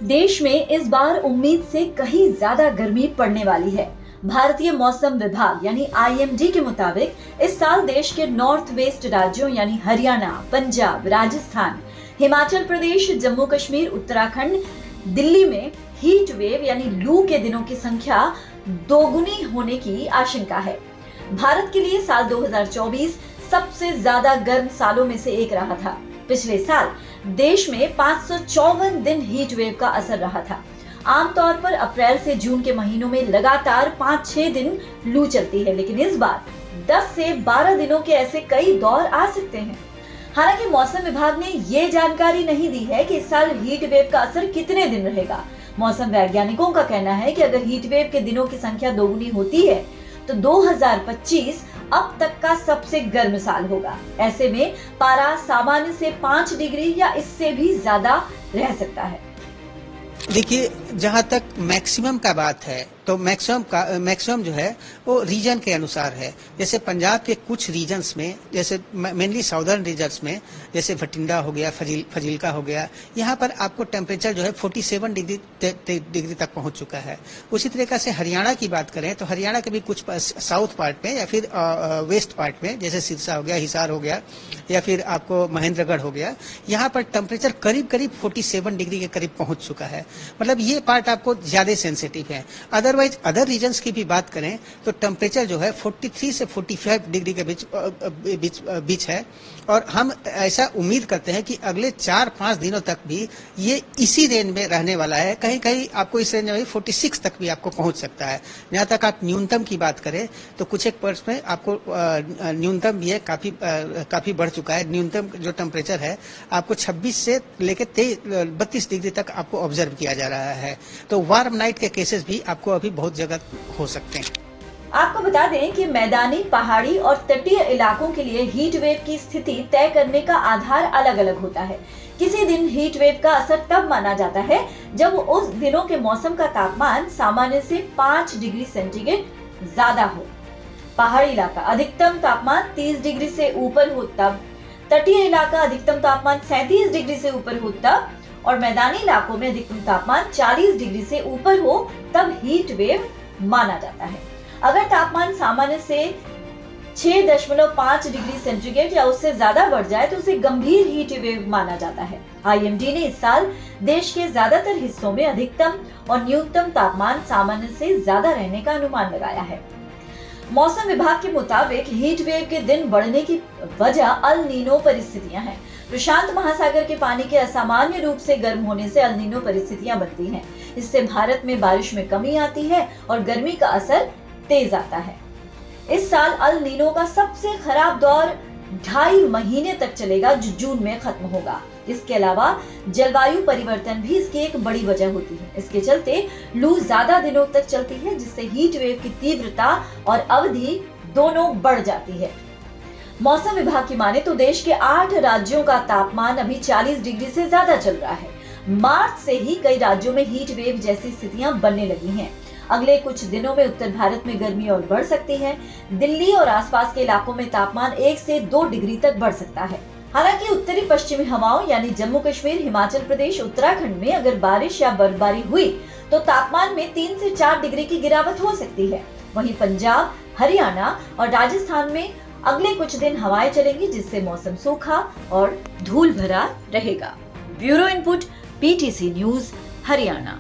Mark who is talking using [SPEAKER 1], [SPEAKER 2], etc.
[SPEAKER 1] देश में इस बार उम्मीद से कहीं ज्यादा गर्मी पड़ने वाली है। भारतीय मौसम विभाग यानी IMD के मुताबिक इस साल देश के नॉर्थ वेस्ट राज्यों यानी हरियाणा, पंजाब, राजस्थान, हिमाचल प्रदेश, जम्मू कश्मीर, उत्तराखंड, दिल्ली में हीट वेव यानी लू के दिनों की संख्या दोगुनी होने की आशंका है। भारत के लिए साल 2024 सबसे ज्यादा गर्म सालों में से एक रहा था। पिछले साल देश में 554 दिन हीट वेव का असर रहा था। आमतौर पर अप्रैल से जून के महीनों में लगातार 5-6 दिन लू चलती है, लेकिन इस बार 10 से 12 दिनों के ऐसे कई दौर आ सकते हैं। हालांकि मौसम विभाग ने ये जानकारी नहीं दी है कि इस साल हीट वेव का असर कितने दिन रहेगा। मौसम वैज्ञानिकों का कहना है कि अगर हीट वेव के दिनों की संख्या दोगुनी होती है तो 2025 अब तक का सबसे गर्म साल होगा। ऐसे में पारा सामान्य से 5 डिग्री या इससे भी ज्यादा रह सकता है।
[SPEAKER 2] देखिए, जहां तक मैक्सिमम का बात है तो मैक्सिमम जो है वो रीजन के अनुसार है। जैसे पंजाब के कुछ रीजन्स में, जैसे मेनली साउदर्न रीजन्स में, जैसे भटिंडा हो गया, फजीलका हो गया, यहाँ पर आपको टेम्परेचर जो है 47 डिग्री तक पहुंच चुका है। उसी तरीके से हरियाणा की बात करें तो हरियाणा के भी कुछ साउथ पार्ट में या फिर वेस्ट पार्ट में, जैसे सिरसा हो गया, हिसार हो गया या फिर आपको महेंद्रगढ़ हो गया, यहाँ पर टेम्परेचर करीब 47 डिग्री के करीब पहुंच चुका है। मतलब ये पार्ट आपको ज्यादा सेंसिटिव है। अदरवाइज अदर रीजन्स की भी बात करें तो टेम्परेचर जो है 43 से 45 डिग्री के बीच है। और हम ऐसा उम्मीद करते हैं कि अगले 4-5 दिनों तक भी ये इसी रेंज में रहने वाला है। कहीं कहीं आपको इस रेंज में 46 तक भी आपको पहुंच सकता है। जहां तक आप न्यूनतम की बात करें तो कुछ एक पर्स में आपको न्यूनतम भी है, काफी बढ़ चुका है। न्यूनतम जो टेम्परेचर है आपको 26 से लेकर 32 डिग्री तक आपको ऑब्जर्व किया जा रहा है। तो वार्म नाइट के केसेस भी आपको अभी बहुत जगह हो सकते हैं।
[SPEAKER 1] आपको बता दें कि मैदानी, पहाड़ी और तटीय इलाकों के लिए हीट वेव की स्थिति तय करने का आधार अलग अलग होता है। किसी दिन हीट वेव का असर तब माना जाता है जब उस दिनों के मौसम का तापमान सामान्य से 5 डिग्री सेंटीग्रेड ज्यादा हो। पहाड़ी इलाका अधिकतम तापमान 30 डिग्री से ऊपर हो तब, तटीय इलाका अधिकतम तापमान 37 डिग्री से ऊपर हो तब, और मैदानी इलाकों में अधिकतम तापमान 40 डिग्री से ऊपर हो तब हीट वेव माना जाता है। अगर तापमान सामान्य से 6.5 डिग्री सेंटीग्रेड या उससे ज्यादा बढ़ जाए तो उसे गंभीर हीट वेव माना जाता है। IMD ने इस साल देश के ज्यादातर हिस्सों में अधिकतम और न्यूनतम तापमान सामान्य से ज्यादा रहने का अनुमान लगाया है। मौसम विभाग के मुताबिक हीट वेव के दिन बढ़ने की वजह अल नीनो परिस्थितियां हैं। प्रशांत महासागर के पानी के असामान्य रूप से गर्म होने से अल नीनो परिस्थितियां बनती हैं। इससे भारत में बारिश में कमी आती है और गर्मी का असर तेज आता है। इस साल अल नीनो का सबसे खराब दौर 2.5 महीने तक चलेगा, जो जून में खत्म होगा। इसके अलावा जलवायु परिवर्तन भी इसकी एक बड़ी वजह होती है। इसके चलते लू ज्यादा दिनों तक चलती है, जिससे हीट वेव की तीव्रता और अवधि दोनों बढ़ जाती है। मौसम विभाग की माने तो देश के 8 राज्यों का तापमान अभी 40 डिग्री से ज्यादा चल रहा है। मार्च से ही कई राज्यों में हीट वेव जैसी स्थितियां बनने लगी हैं। अगले कुछ दिनों में उत्तर भारत में गर्मी और बढ़ सकती है। दिल्ली और आसपास के इलाकों में तापमान 1 से 2 डिग्री तक बढ़ सकता है। हालांकि उत्तरी पश्चिमी हवाओं यानी जम्मू कश्मीर, हिमाचल प्रदेश, उत्तराखंड में अगर बारिश या बर्फबारी हुई तो तापमान में 3 से 4 डिग्री की गिरावट हो सकती है। वहीं पंजाब, हरियाणा और राजस्थान में अगले कुछ दिन हवाएं चलेंगी, जिससे मौसम सूखा और धूल भरा रहेगा। Bureau input, PTC news, Haryana.